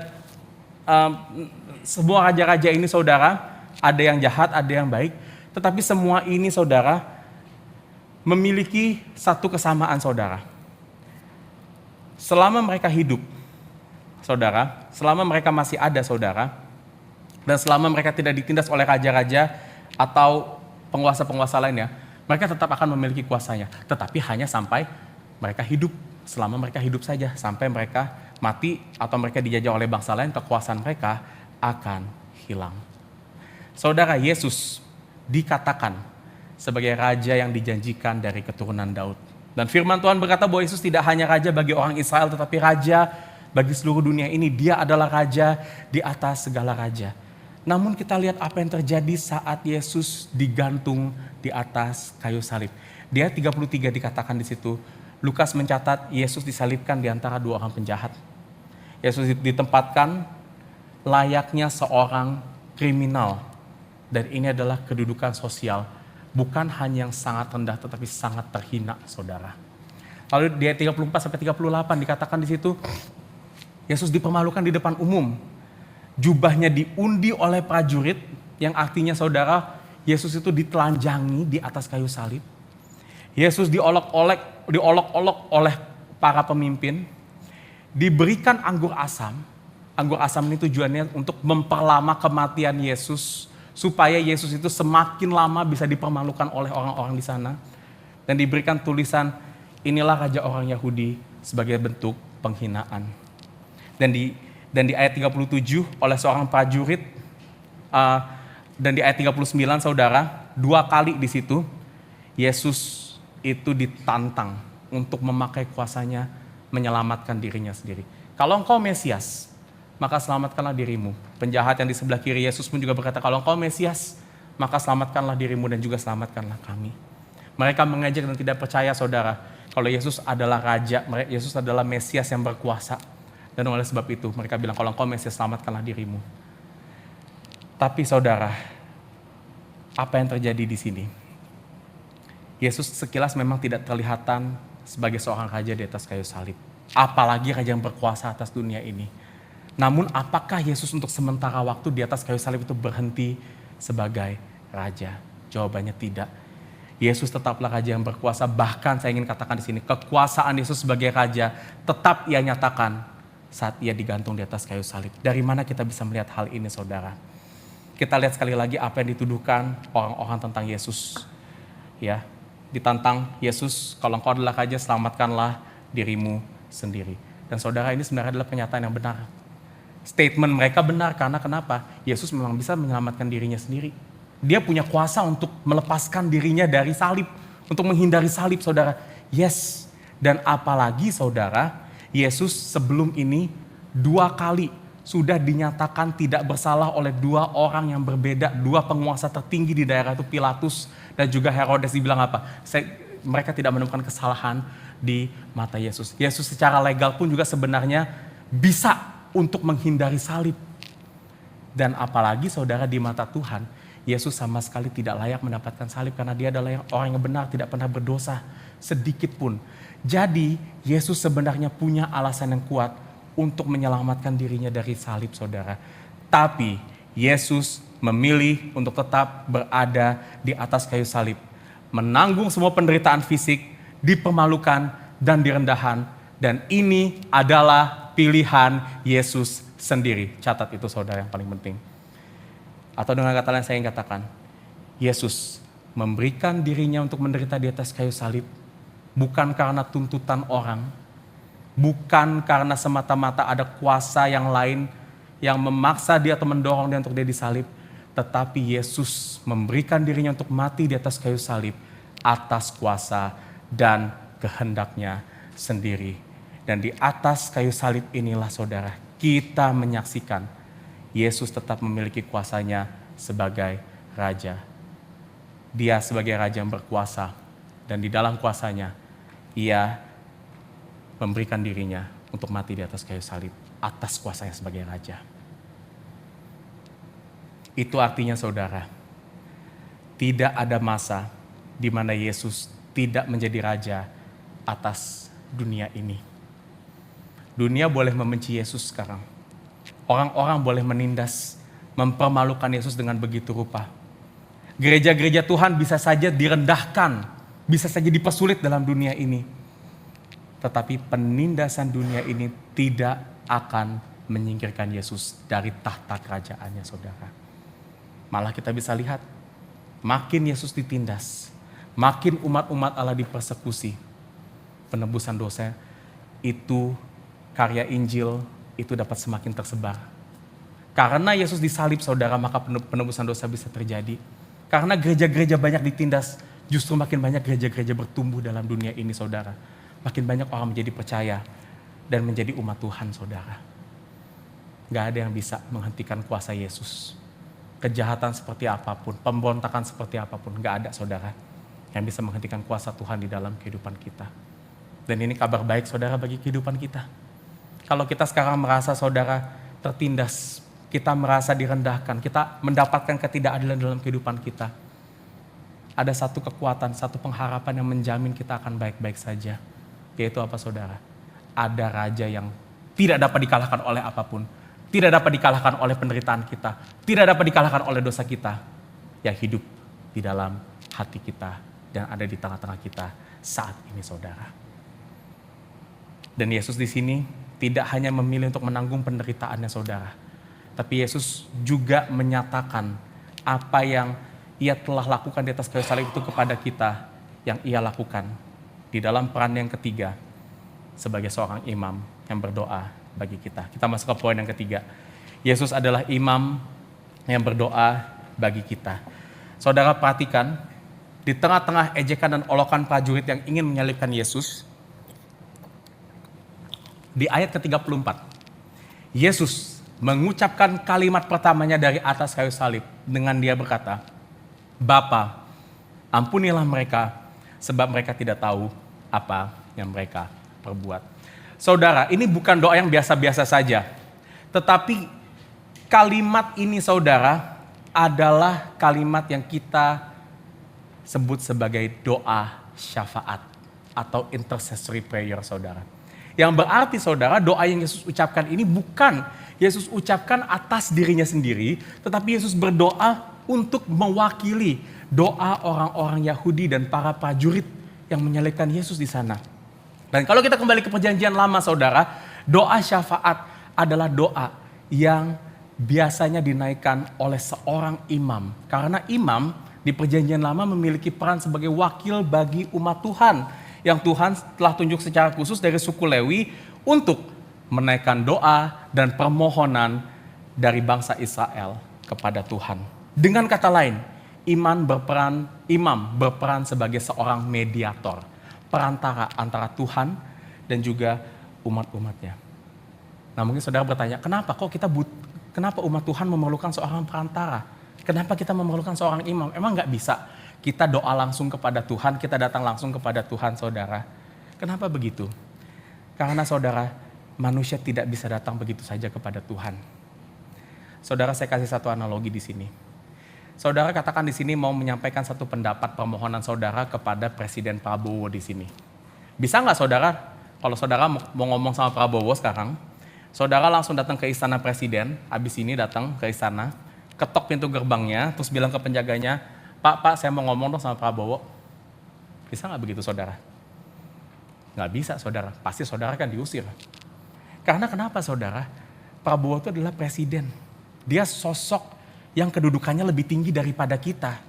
semua raja-raja ini saudara, ada yang jahat, ada yang baik. Tetapi semua ini saudara, memiliki satu kesamaan saudara. Selama mereka hidup, saudara, selama mereka masih ada saudara, dan selama mereka tidak ditindas oleh raja-raja atau penguasa-penguasa lainnya, mereka tetap akan memiliki kuasanya. Tetapi hanya sampai mereka hidup, selama mereka hidup saja. Sampai mereka mati atau mereka dijajah oleh bangsa lain, kekuasaan mereka akan hilang. Saudara, Yesus dikatakan sebagai raja yang dijanjikan dari keturunan Daud. Dan firman Tuhan berkata bahwa Yesus tidak hanya raja bagi orang Israel, tetapi raja bagi seluruh dunia ini. Dia adalah raja di atas segala raja. Namun kita lihat apa yang terjadi saat Yesus digantung di atas kayu salib. Di ayat 33 dikatakan di situ, Lukas mencatat Yesus disalibkan di antara dua orang penjahat. Yesus ditempatkan layaknya seorang kriminal. Dan ini adalah kedudukan sosial. Bukan hanya yang sangat rendah tetapi sangat terhina, saudara. Lalu di ayat 34 sampai 38 dikatakan di situ, Yesus dipermalukan di depan umum. Jubahnya diundi oleh prajurit, yang artinya saudara, Yesus itu ditelanjangi di atas kayu salib. Yesus diolok-olok oleh para pemimpin, diberikan anggur asam. Anggur asam ini tujuannya untuk memperlama kematian Yesus, supaya Yesus itu semakin lama bisa dipermalukan oleh orang-orang di sana. Dan diberikan tulisan, inilah raja orang Yahudi, sebagai bentuk penghinaan. Dan di ayat 37 oleh seorang prajurit, dan di ayat 39 saudara, dua kali di situ Yesus itu ditantang untuk memakai kuasanya menyelamatkan dirinya sendiri. Kalau engkau Mesias, maka selamatkanlah dirimu. Penjahat yang di sebelah kiri Yesus pun juga berkata, kalau engkau Mesias, maka selamatkanlah dirimu dan juga selamatkanlah kami. Mereka mengejek dan tidak percaya saudara, kalau Yesus adalah raja, Yesus adalah Mesias yang berkuasa. Dan oleh sebab itu mereka bilang, kalau engkau Mesias, selamatkanlah dirimu. Tapi saudara, apa yang terjadi di sini? Yesus sekilas memang tidak terlihatan sebagai seorang raja di atas kayu salib. Apalagi raja yang berkuasa atas dunia ini. Namun apakah Yesus untuk sementara waktu di atas kayu salib itu berhenti sebagai raja? Jawabannya tidak. Yesus tetaplah raja yang berkuasa. Bahkan saya ingin katakan di sini, kekuasaan Yesus sebagai raja tetap ia nyatakan saat ia digantung di atas kayu salib. Dari mana kita bisa melihat hal ini saudara? Kita lihat sekali lagi apa yang dituduhkan orang-orang tentang Yesus. Ya, ditantang Yesus, kalau engkau adalah raja, selamatkanlah dirimu sendiri. Dan saudara, ini sebenarnya adalah pernyataan yang benar. Statement mereka benar karena kenapa? Yesus memang bisa menyelamatkan dirinya sendiri. Dia punya kuasa untuk melepaskan dirinya dari salib, untuk menghindari salib saudara. Yes, dan apalagi saudara, Yesus sebelum ini 2 kali sudah dinyatakan tidak bersalah oleh 2 orang yang berbeda, 2 penguasa tertinggi di daerah itu, Pilatus dan juga Herodes. Dibilang apa? Mereka tidak menemukan kesalahan di mata Yesus. Yesus secara legal pun juga sebenarnya bisa untuk menghindari salib. Dan apalagi saudara, di mata Tuhan, Yesus sama sekali tidak layak mendapatkan salib karena dia adalah orang yang benar, tidak pernah berdosa sedikit pun. Jadi Yesus sebenarnya punya alasan yang kuat untuk menyelamatkan dirinya dari salib saudara. Tapi Yesus memilih untuk tetap berada di atas kayu salib, menanggung semua penderitaan fisik, dipermalukan dan direndahkan, dan ini adalah pilihan Yesus sendiri. Catat itu saudara, yang paling penting. Atau dengan kata lain saya ingin katakan, Yesus memberikan dirinya untuk menderita di atas kayu salib bukan karena tuntutan orang, bukan karena semata-mata ada kuasa yang lain yang memaksa dia atau mendorong dia untuk dia disalib, tetapi Yesus memberikan dirinya untuk mati di atas kayu salib atas kuasa dan kehendaknya sendiri. Dan di atas kayu salib inilah saudara, kita menyaksikan Yesus tetap memiliki kuasanya sebagai Raja. Dia sebagai Raja yang berkuasa, dan di dalam kuasanya ia memberikan dirinya untuk mati di atas kayu salib atas kuasanya sebagai Raja. Itu artinya saudara, tidak ada masa di mana Yesus tidak menjadi Raja atas dunia ini. Dunia boleh membenci Yesus sekarang. Orang-orang boleh menindas, mempermalukan Yesus dengan begitu rupa. Gereja-gereja Tuhan bisa saja direndahkan, bisa saja dipersulit dalam dunia ini. Tetapi penindasan dunia ini tidak akan menyingkirkan Yesus dari tahta kerajaannya saudara. Malah kita bisa lihat, makin Yesus ditindas, makin umat-umat Allah dipersekusi, penebusan dosa itu, karya Injil itu dapat semakin tersebar. Karena Yesus disalib saudara, maka penebusan dosa bisa terjadi. Karena gereja-gereja banyak ditindas, justru makin banyak gereja-gereja bertumbuh dalam dunia ini saudara. Makin banyak orang menjadi percaya dan menjadi umat Tuhan saudara. Gak ada yang bisa menghentikan kuasa Yesus. Kejahatan seperti apapun, pemberontakan seperti apapun, gak ada saudara yang bisa menghentikan kuasa Tuhan di dalam kehidupan kita. Dan ini kabar baik saudara bagi kehidupan kita. Kalau kita sekarang merasa saudara tertindas, kita merasa direndahkan, kita mendapatkan ketidakadilan dalam kehidupan kita, ada satu kekuatan, satu pengharapan yang menjamin kita akan baik-baik saja. Yaitu apa saudara? Ada Raja yang tidak dapat dikalahkan oleh apapun, tidak dapat dikalahkan oleh penderitaan kita, tidak dapat dikalahkan oleh dosa kita, yang hidup di dalam hati kita dan ada di tengah-tengah kita saat ini saudara. Dan Yesus di sini tidak hanya memilih untuk menanggung penderitaannya saudara, tapi Yesus juga menyatakan apa yang ia telah lakukan di atas kayu salib itu kepada kita, yang ia lakukan di dalam peran yang ketiga sebagai seorang imam yang berdoa bagi kita. Kita masuk ke poin yang ketiga. Yesus adalah imam yang berdoa bagi kita. Saudara perhatikan, di tengah-tengah ejekan dan olokan prajurit yang ingin menyalibkan Yesus, di ayat ke-34, Yesus mengucapkan kalimat pertamanya dari atas kayu salib dengan dia berkata, "Bapa, ampunilah mereka, sebab mereka tidak tahu apa yang mereka perbuat." Saudara, ini bukan doa yang biasa-biasa saja. Tetapi kalimat ini saudara adalah kalimat yang kita sebut sebagai doa syafaat atau intercessory prayer saudara. Yang berarti saudara, doa yang Yesus ucapkan ini bukan Yesus ucapkan atas dirinya sendiri, tetapi Yesus berdoa untuk mewakili doa orang-orang Yahudi dan para prajurit yang menyalibkan Yesus di sana. Dan kalau kita kembali ke perjanjian lama saudara, doa syafaat adalah doa yang biasanya dinaikkan oleh seorang imam. Karena imam di perjanjian lama memiliki peran sebagai wakil bagi umat Tuhan, yang Tuhan telah tunjuk secara khusus dari suku Lewi untuk menaikkan doa dan permohonan dari bangsa Israel kepada Tuhan. Dengan kata lain, imam berperan sebagai seorang mediator, perantara antara Tuhan dan juga umat-umatnya. Nah mungkin saudara bertanya, kenapa umat Tuhan memerlukan seorang perantara? Kenapa kita memerlukan seorang imam? Emang gak bisa kita doa langsung kepada Tuhan, kita datang langsung kepada Tuhan saudara? Kenapa begitu? Karena saudara, manusia tidak bisa datang begitu saja kepada Tuhan. Saudara, saya kasih satu analogi di sini. Saudara katakan di sini mau menyampaikan satu pendapat permohonan saudara kepada Presiden Prabowo di sini. Bisa nggak saudara, kalau saudara mau ngomong sama Prabowo sekarang, saudara langsung datang ke istana Presiden, habis ini datang ke istana, ketok pintu gerbangnya, terus bilang ke penjaganya, Pak, saya mau ngomong dong sama Prabowo. Bisa nggak begitu saudara? Nggak bisa saudara, pasti saudara kan diusir. Karena kenapa saudara? Prabowo itu adalah presiden. Dia sosok yang kedudukannya lebih tinggi daripada kita.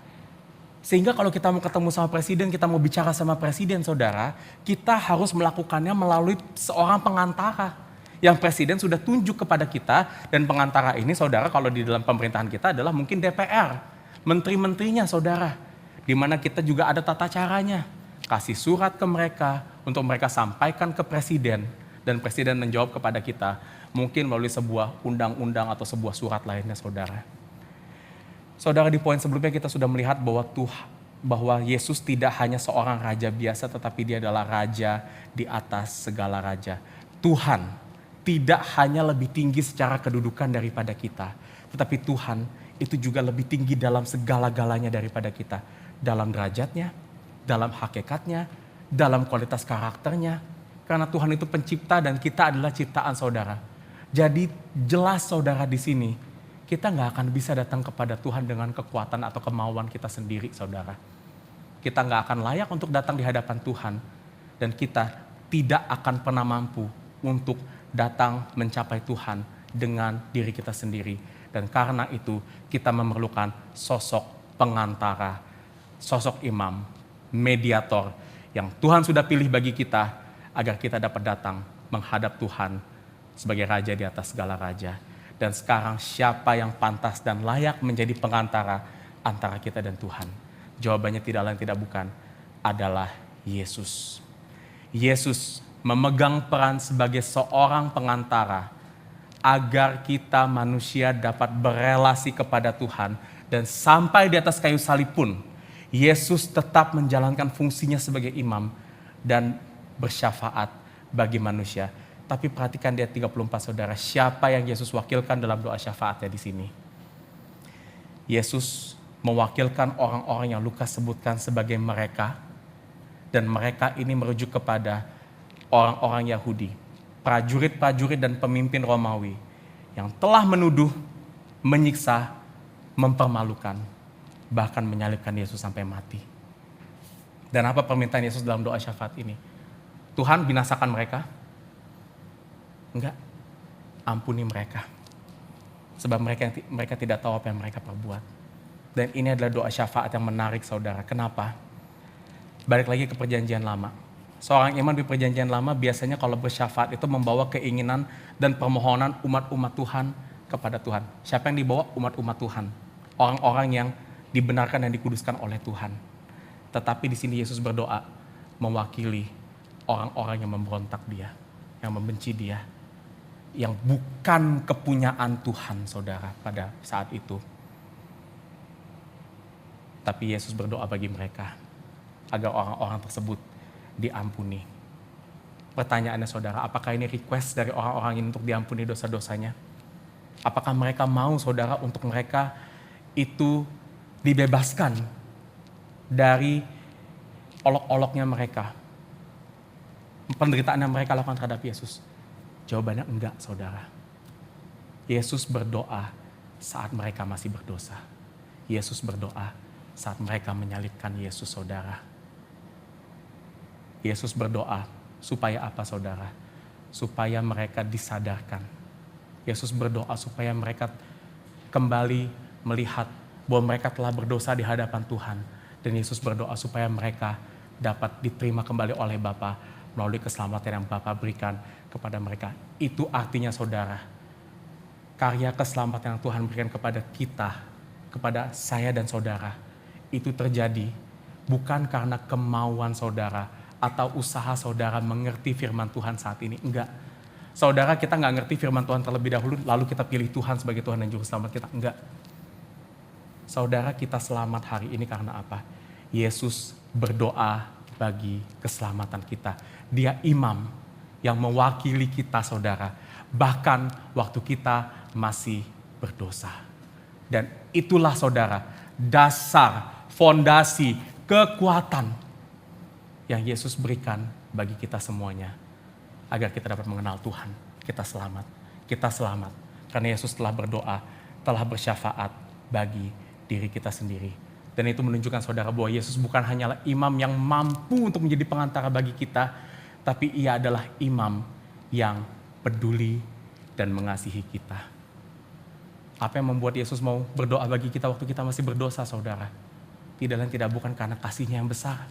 Sehingga kalau kita mau ketemu sama presiden, kita mau bicara sama presiden saudara, kita harus melakukannya melalui seorang pengantara. Yang presiden sudah tunjuk kepada kita, dan pengantara ini saudara kalau di dalam pemerintahan kita adalah mungkin DPR. Menteri-menterinya saudara. Di mana kita juga ada tata caranya. Kasih surat ke mereka untuk mereka sampaikan ke presiden. Dan presiden menjawab kepada kita, mungkin melalui sebuah undang-undang atau sebuah surat lainnya saudara. Saudara, di poin sebelumnya kita sudah melihat bahwa Yesus tidak hanya seorang raja biasa, tetapi dia adalah raja di atas segala raja. Tuhan tidak hanya lebih tinggi secara kedudukan daripada kita, tetapi Tuhan itu juga lebih tinggi dalam segala-galanya daripada kita. Dalam derajatnya, dalam hakikatnya, dalam kualitas karakternya. Karena Tuhan itu pencipta dan kita adalah ciptaan saudara. Jadi jelas saudara di sini, kita nggak akan bisa datang kepada Tuhan dengan kekuatan atau kemauan kita sendiri, saudara. Kita nggak akan layak untuk datang di hadapan Tuhan. Dan kita tidak akan pernah mampu untuk datang mencapai Tuhan dengan diri kita sendiri. Dan karena itu kita memerlukan sosok pengantara, sosok imam, mediator yang Tuhan sudah pilih bagi kita agar kita dapat datang menghadap Tuhan sebagai raja di atas segala raja. Dan sekarang siapa yang pantas dan layak menjadi pengantara antara kita dan Tuhan? Jawabannya tidak lain tidak bukan adalah Yesus. Yesus memegang peran sebagai seorang pengantara agar kita manusia dapat berelasi kepada Tuhan. Dan sampai di atas kayu salib pun, Yesus tetap menjalankan fungsinya sebagai imam dan bersyafaat bagi manusia. Tapi perhatikan di ayat 34 saudara, siapa yang Yesus wakilkan dalam doa syafaatnya di sini? Yesus mewakilkan orang-orang yang Lukas sebutkan sebagai mereka, dan mereka ini merujuk kepada orang-orang Yahudi, prajurit-prajurit dan pemimpin Romawi yang telah menuduh, menyiksa, mempermalukan, bahkan menyalibkan Yesus sampai mati. Dan apa permintaan Yesus dalam doa syafaat ini? Tuhan binasakan mereka? Enggak, ampuni mereka. Sebab mereka tidak tahu apa yang mereka perbuat. Dan ini adalah doa syafaat yang menarik saudara. Kenapa? Balik lagi ke perjanjian lama. Seorang imam di perjanjian lama biasanya kalau bersyafaat itu membawa keinginan dan permohonan umat-umat Tuhan kepada Tuhan. Siapa yang dibawa? Umat-umat Tuhan. Orang-orang yang dibenarkan dan dikuduskan oleh Tuhan. Tetapi di sini Yesus berdoa mewakili orang-orang yang memberontak dia, yang membenci dia, yang bukan kepunyaan Tuhan saudara pada saat itu. Tapi Yesus berdoa bagi mereka agar orang-orang tersebut diampuni. Pertanyaannya saudara, apakah ini request dari orang-orang ini untuk diampuni dosa-dosanya? Apakah mereka mau saudara untuk mereka itu dibebaskan dari olok-oloknya mereka, penderitaan yang mereka lakukan terhadap Yesus? Jawabannya enggak saudara. Yesus berdoa saat mereka masih berdosa. Yesus berdoa saat mereka menyalibkan Yesus saudara. Yesus berdoa supaya apa saudara? Supaya mereka disadarkan. Yesus berdoa supaya mereka kembali melihat bahwa mereka telah berdosa di hadapan Tuhan. Dan Yesus berdoa supaya mereka dapat diterima kembali oleh Bapa melalui keselamatan yang Bapa berikan kepada mereka. Itu artinya saudara, karya keselamatan yang Tuhan berikan kepada kita, kepada saya dan saudara, itu terjadi bukan karena kemauan saudara atau usaha saudara mengerti firman Tuhan saat ini. Enggak. Saudara, kita nggak ngerti firman Tuhan terlebih dahulu, lalu kita pilih Tuhan sebagai Tuhan dan Juru Selamat kita. Enggak. Saudara, kita selamat hari ini karena apa? Yesus berdoa bagi keselamatan kita. Dia imam yang mewakili kita saudara, bahkan waktu kita masih berdosa. Dan itulah saudara, dasar, fondasi, kekuatan yang Yesus berikan bagi kita semuanya, agar kita dapat mengenal Tuhan. Kita selamat karena Yesus telah berdoa, telah bersyafaat bagi diri kita sendiri. Dan itu menunjukkan saudara bahwa Yesus bukan hanyalah imam yang mampu untuk menjadi pengantara bagi kita, tapi ia adalah imam yang peduli dan mengasihi kita. Apa yang membuat Yesus mau berdoa bagi kita waktu kita masih berdosa, saudara? Tidak lain tidak bukan karena kasihnya yang besar.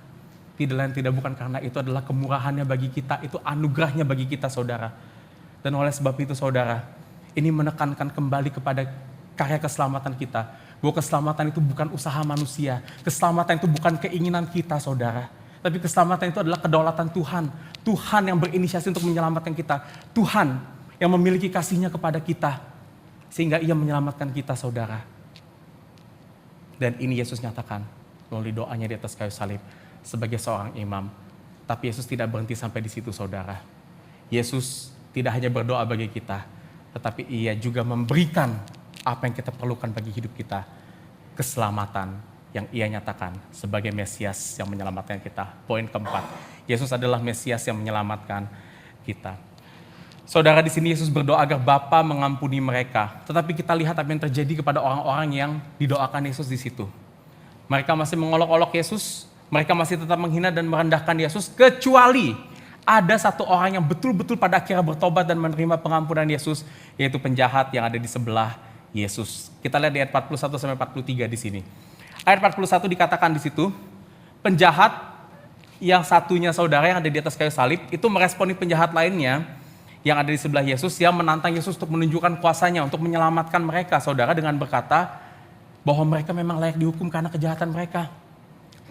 Tidak lain tidak bukan karena itu adalah kemurahannya bagi kita, itu anugerahnya bagi kita, saudara. Dan oleh sebab itu, saudara, ini menekankan kembali kepada karya keselamatan kita. Bahwa keselamatan itu bukan usaha manusia. Keselamatan itu bukan keinginan kita, saudara. Tapi keselamatan itu adalah kedaulatan Tuhan. Tuhan yang berinisiasi untuk menyelamatkan kita. Tuhan yang memiliki kasihnya kepada kita. Sehingga ia menyelamatkan kita, saudara. Dan ini Yesus nyatakan melalui doanya di atas kayu salib sebagai seorang imam. Tapi Yesus tidak berhenti sampai di situ, saudara. Yesus tidak hanya berdoa bagi kita, tetapi ia juga memberikan apa yang kita perlukan bagi hidup kita. Keselamatan yang ia nyatakan sebagai Mesias yang menyelamatkan kita. Poin keempat, Yesus adalah Mesias yang menyelamatkan kita. Saudara, di sini Yesus berdoa agar Bapa mengampuni mereka. Tetapi kita lihat apa yang terjadi kepada orang-orang yang didoakan Yesus di situ. Mereka masih mengolok-olok Yesus, mereka masih tetap menghina dan merendahkan Yesus, kecuali ada satu orang yang betul-betul pada akhirnya bertobat dan menerima pengampunan Yesus, yaitu penjahat yang ada di sebelah Yesus. Kita lihat di ayat 41-43 di sini. Ayat 41 dikatakan di situ, penjahat yang satunya, saudara, yang ada di atas kayu salib, itu meresponi penjahat lainnya yang ada di sebelah Yesus, yang menantang Yesus untuk menunjukkan kuasanya, untuk menyelamatkan mereka, saudara, dengan berkata bahwa mereka memang layak dihukum karena kejahatan mereka.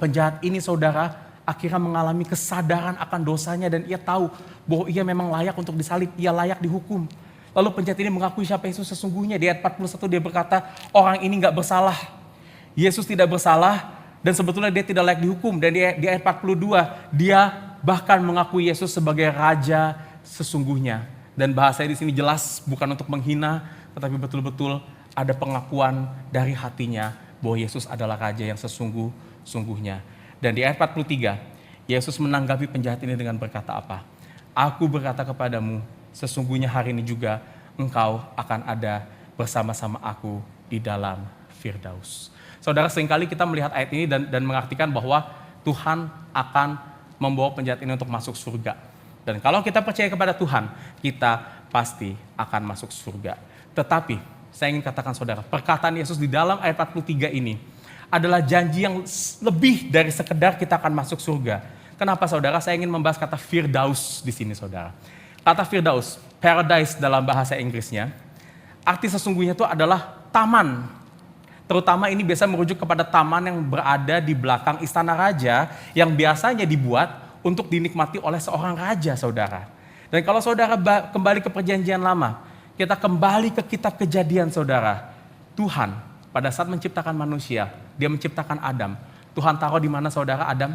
Penjahat ini, saudara, akhirnya mengalami kesadaran akan dosanya dan ia tahu bahwa ia memang layak untuk disalib, ia layak dihukum. Lalu penjahat ini mengakui siapa Yesus sesungguhnya. Di ayat 41 dia berkata, orang ini gak bersalah. Yesus tidak bersalah dan sebetulnya dia tidak layak dihukum. Dan di ayat 42 dia bahkan mengakui Yesus sebagai raja sesungguhnya. Dan bahasanya di sini jelas bukan untuk menghina, tetapi betul-betul ada pengakuan dari hatinya bahwa Yesus adalah raja yang sesungguhnya. Dan di ayat 43, Yesus menanggapi penjahat ini dengan berkata apa? Aku berkata kepadamu, sesungguhnya hari ini juga engkau akan ada bersama-sama aku di dalam Firdaus. Saudara, seringkali kita melihat ayat ini dan mengartikan bahwa Tuhan akan membawa penjahat ini untuk masuk surga. Dan kalau kita percaya kepada Tuhan, kita pasti akan masuk surga. Tetapi, saya ingin katakan saudara, perkataan Yesus di dalam ayat 43 ini adalah janji yang lebih dari sekedar kita akan masuk surga. Kenapa, saudara? Saya ingin membahas kata Firdaus di sini, saudara. Kata Firdaus, paradise dalam bahasa Inggrisnya, arti sesungguhnya itu adalah taman. Terutama ini biasa merujuk kepada taman yang berada di belakang istana raja yang biasanya dibuat untuk dinikmati oleh seorang raja, saudara. Dan kalau saudara kembali ke perjanjian lama, kita kembali ke kitab Kejadian, saudara. Tuhan pada saat menciptakan manusia, dia menciptakan Adam. Tuhan taruh di mana, saudara, Adam?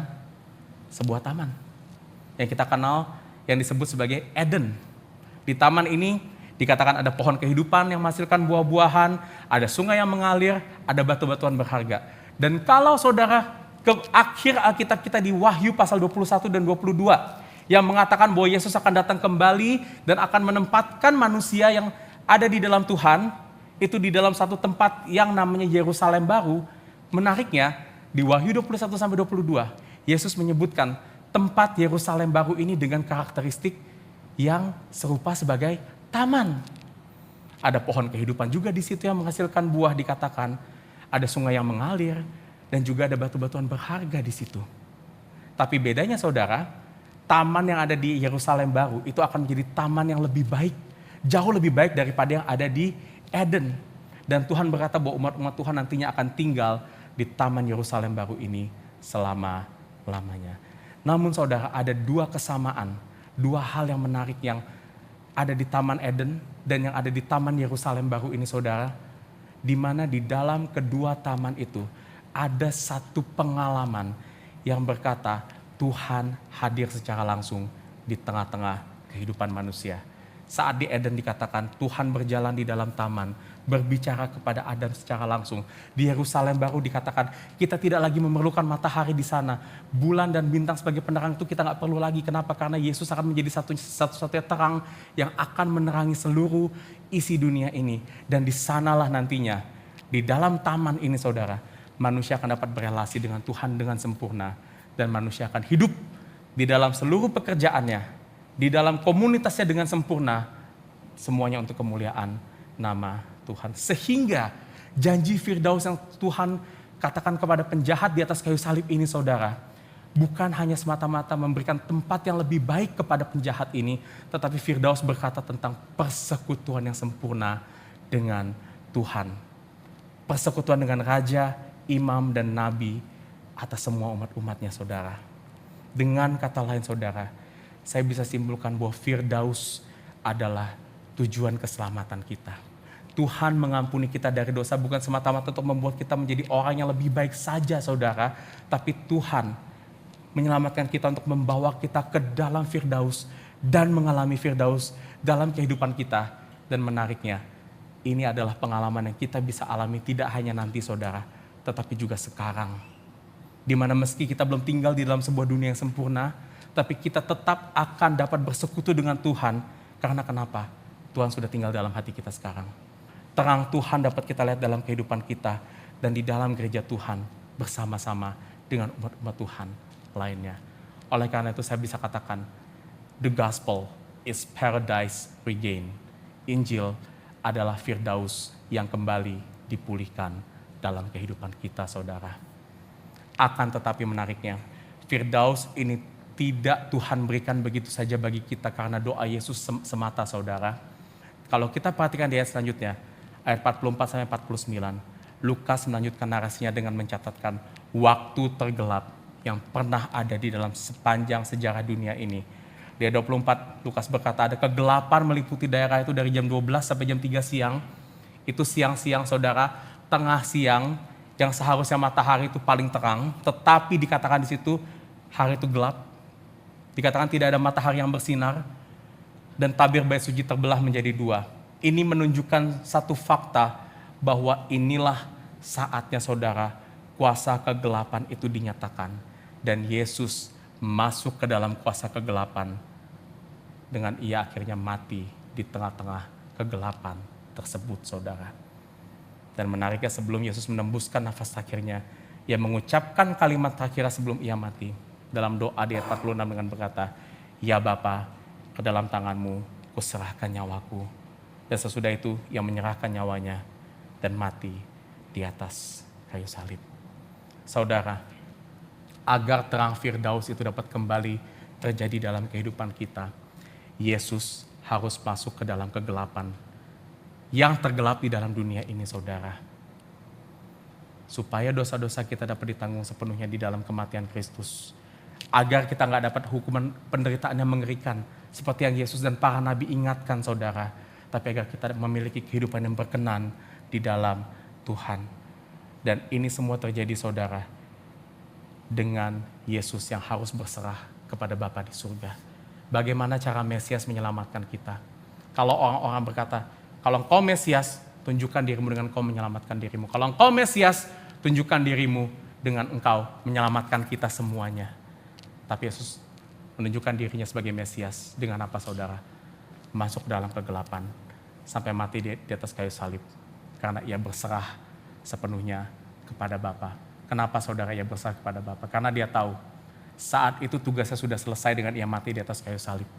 Sebuah taman yang kita kenal yang disebut sebagai Eden. Di taman ini dikatakan ada pohon kehidupan yang menghasilkan buah-buahan, ada sungai yang mengalir, ada batu-batuan berharga. Dan kalau saudara ke akhir Alkitab kita di Wahyu pasal 21 dan 22 yang mengatakan bahwa Yesus akan datang kembali dan akan menempatkan manusia yang ada di dalam Tuhan, itu di dalam satu tempat yang namanya Yerusalem baru. Menariknya, di Wahyu 21 sampai 22, Yesus menyebutkan tempat Yerusalem baru ini dengan karakteristik yang serupa sebagai taman. Ada pohon kehidupan juga di situ yang menghasilkan buah, dikatakan. Ada sungai yang mengalir dan juga ada batu-batuan berharga di situ. Tapi bedanya, saudara, taman yang ada di Yerusalem baru itu akan menjadi taman yang lebih baik, jauh lebih baik daripada yang ada di Eden. Dan Tuhan berkata bahwa umat-umat Tuhan nantinya akan tinggal di taman Yerusalem baru ini selama-lamanya. Namun, saudara, ada dua kesamaan, dua hal yang menarik yang ada di Taman Eden dan yang ada di Taman Yerusalem baru ini, saudara. Di mana di dalam kedua taman itu ada satu pengalaman yang berkata Tuhan hadir secara langsung di tengah-tengah kehidupan manusia. Saat di Eden dikatakan Tuhan berjalan di dalam taman, berbicara kepada Adam secara langsung. Di Yerusalem baru dikatakan kita tidak lagi memerlukan matahari di sana. Bulan dan bintang sebagai penerang itu kita gak perlu lagi. Kenapa? Karena Yesus akan menjadi satu-satunya terang yang akan menerangi seluruh isi dunia ini. Dan di sanalah nantinya Di dalam taman ini saudara, manusia akan dapat berelasi dengan Tuhan dengan sempurna. Dan manusia akan hidup di dalam seluruh pekerjaannya, di dalam komunitasnya dengan sempurna. Semuanya untuk kemuliaan nama Tuhan. Sehingga janji Firdaus yang Tuhan katakan kepada penjahat di atas kayu salib ini saudara, bukan hanya semata-mata memberikan tempat yang lebih baik kepada penjahat ini, tetapi Firdaus berkata tentang persekutuan yang sempurna dengan Tuhan. Persekutuan dengan raja, imam, dan nabi atas semua umat-umatnya saudara. Dengan kata lain saudara, saya bisa simpulkan bahwa Firdaus adalah tujuan keselamatan kita. Tuhan mengampuni kita dari dosa bukan semata-mata untuk membuat kita menjadi orang yang lebih baik saja saudara, tapi Tuhan menyelamatkan kita untuk membawa kita ke dalam Firdaus dan mengalami Firdaus dalam kehidupan kita. Dan menariknya, ini adalah pengalaman yang kita bisa alami tidak hanya nanti saudara, tetapi juga sekarang. Dimana meski kita belum tinggal di dalam sebuah dunia yang sempurna, tapi kita tetap akan dapat bersekutu dengan Tuhan. Karena kenapa? Tuhan sudah tinggal dalam hati kita sekarang. Terang Tuhan dapat kita lihat dalam kehidupan kita dan di dalam gereja Tuhan bersama-sama dengan umat-umat Tuhan lainnya. Oleh karena itu saya bisa katakan, the gospel is paradise regained. Injil adalah Firdaus yang kembali dipulihkan dalam kehidupan kita saudara. Akan tetapi menariknya, Firdaus ini tidak Tuhan berikan begitu saja bagi kita karena doa Yesus semata saudara. Kalau kita perhatikan di ayat selanjutnya, ayat 44-49, Lukas melanjutkan narasinya dengan mencatatkan waktu tergelap yang pernah ada di dalam sepanjang sejarah dunia ini. Di ayat 24, Lukas berkata ada kegelapan meliputi daerah itu dari jam 12 sampai jam 3 siang. Itu siang-siang saudara, tengah siang, yang seharusnya matahari itu paling terang, tetapi dikatakan di situ hari itu gelap. Dikatakan tidak ada matahari yang bersinar, dan tabir bait suci terbelah menjadi dua. Ini menunjukkan satu fakta bahwa inilah saatnya saudara, kuasa kegelapan itu dinyatakan. Dan Yesus masuk ke dalam kuasa kegelapan, dengan ia akhirnya mati di tengah-tengah kegelapan tersebut saudara. Dan menariknya sebelum Yesus menembuskan nafas terakhirnya, ia mengucapkan kalimat terakhir sebelum ia mati. Dalam doa di ayat 46 dengan berkata, ya Bapa, ke dalam tanganmu kuserahkan nyawaku. Dan sesudah itu ia menyerahkan nyawanya dan mati di atas kayu salib. Saudara, agar terang Firdaus itu dapat kembali terjadi dalam kehidupan kita, Yesus harus masuk ke dalam kegelapan yang tergelap di dalam dunia ini saudara. Supaya dosa-dosa kita dapat ditanggung sepenuhnya di dalam kematian Kristus. Agar kita gak dapat hukuman penderitaan yang mengerikan. Seperti yang Yesus dan para nabi ingatkan saudara. Tapi agar kita memiliki kehidupan yang berkenan di dalam Tuhan. Dan ini semua terjadi saudara, dengan Yesus yang harus berserah kepada Bapa di surga. Bagaimana cara Mesias menyelamatkan kita? Kalau orang-orang berkata, kalau engkau Mesias, tunjukkan dirimu dengan engkau menyelamatkan dirimu. Kalau engkau Mesias, tunjukkan dirimu dengan engkau menyelamatkan kita semuanya. Tapi Yesus menunjukkan dirinya sebagai Mesias dengan apa saudara? Masuk dalam kegelapan sampai mati di atas kayu salib. Karena ia berserah sepenuhnya kepada Bapa. Kenapa saudara ia berserah kepada Bapa? Karena dia tahu saat itu tugasnya sudah selesai dengan ia mati di atas kayu salib.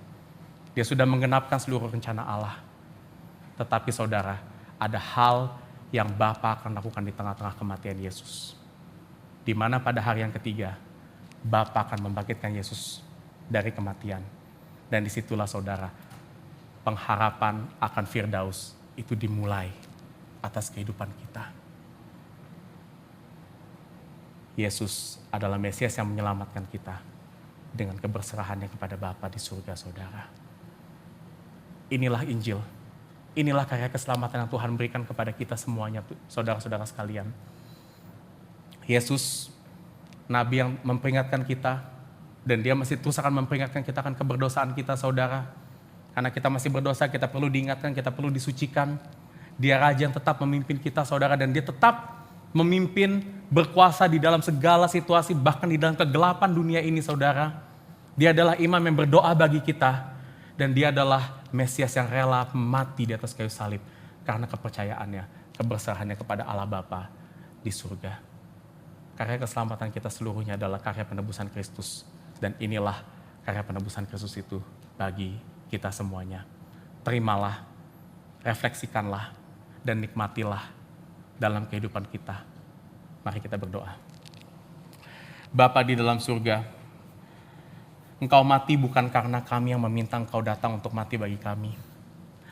Dia sudah menggenapkan seluruh rencana Allah. Tetapi saudara, ada hal yang Bapa akan lakukan di tengah-tengah kematian Yesus. Di mana pada hari yang ketiga, Bapa akan membangkitkan Yesus dari kematian. Dan disitulah saudara, pengharapan akan Firdaus itu dimulai atas kehidupan kita. Yesus adalah Mesias yang menyelamatkan kita dengan keberserahannya kepada Bapa di surga saudara. Inilah Injil. Inilah karya keselamatan yang Tuhan berikan kepada kita semuanya, saudara-saudara sekalian. Yesus, Nabi yang memperingatkan kita, dan dia masih terus akan memperingatkan kita akan keberdosaan kita, saudara. Karena kita masih berdosa, kita perlu diingatkan, kita perlu disucikan. Dia Raja yang tetap memimpin kita, saudara, dan dia tetap memimpin, berkuasa di dalam segala situasi, bahkan di dalam kegelapan dunia ini, saudara. Dia adalah imam yang berdoa bagi kita, dan dia adalah Mesias yang rela mati di atas kayu salib karena kepercayaannya keberserahannya kepada Allah Bapa di surga. Karya keselamatan kita seluruhnya adalah karya penebusan Kristus. Dan inilah karya penebusan Kristus itu bagi kita semuanya. Terimalah, refleksikanlah, dan nikmatilah dalam kehidupan kita. Mari kita berdoa. Bapa di dalam surga, Engkau mati bukan karena kami yang meminta Engkau datang untuk mati bagi kami.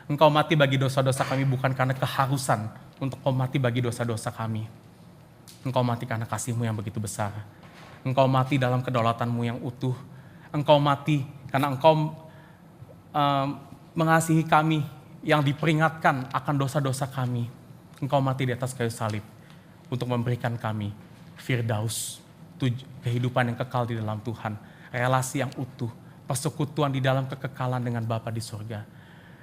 Engkau mati bagi dosa-dosa kami bukan karena keharusan untuk Engkau mati bagi dosa-dosa kami. Engkau mati karena kasih-Mu yang begitu besar. Engkau mati dalam kedaulatan-Mu yang utuh. Engkau mati karena Engkau mengasihi kami yang diperingatkan akan dosa-dosa kami. Engkau mati di atas kayu salib untuk memberikan kami firdaus, kehidupan yang kekal di dalam Tuhan, relasi yang utuh, persekutuan di dalam kekekalan dengan Bapa di surga.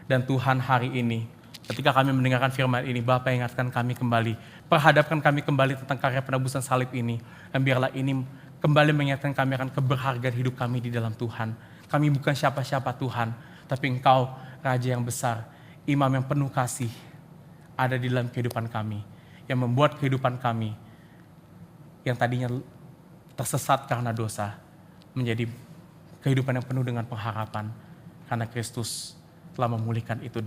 Dan Tuhan hari ini, ketika kami mendengarkan firman ini, Bapa ingatkan kami kembali, perhadapkan kami kembali tentang karya penebusan salib ini, dan biarlah ini kembali mengingatkan kami akan keberhargaan hidup kami di dalam Tuhan. Kami bukan siapa-siapa Tuhan, tapi Engkau Raja yang besar, Imam yang penuh kasih, ada di dalam kehidupan kami, yang membuat kehidupan kami, yang tadinya tersesat karena dosa, menjadi kehidupan yang penuh dengan pengharapan, karena Kristus telah memulihkan itu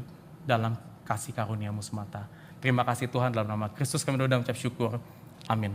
dalam kasih karunia-Mu semata. Terima kasih Tuhan, dalam nama Kristus kami berdoa dan mengucap syukur. Amin.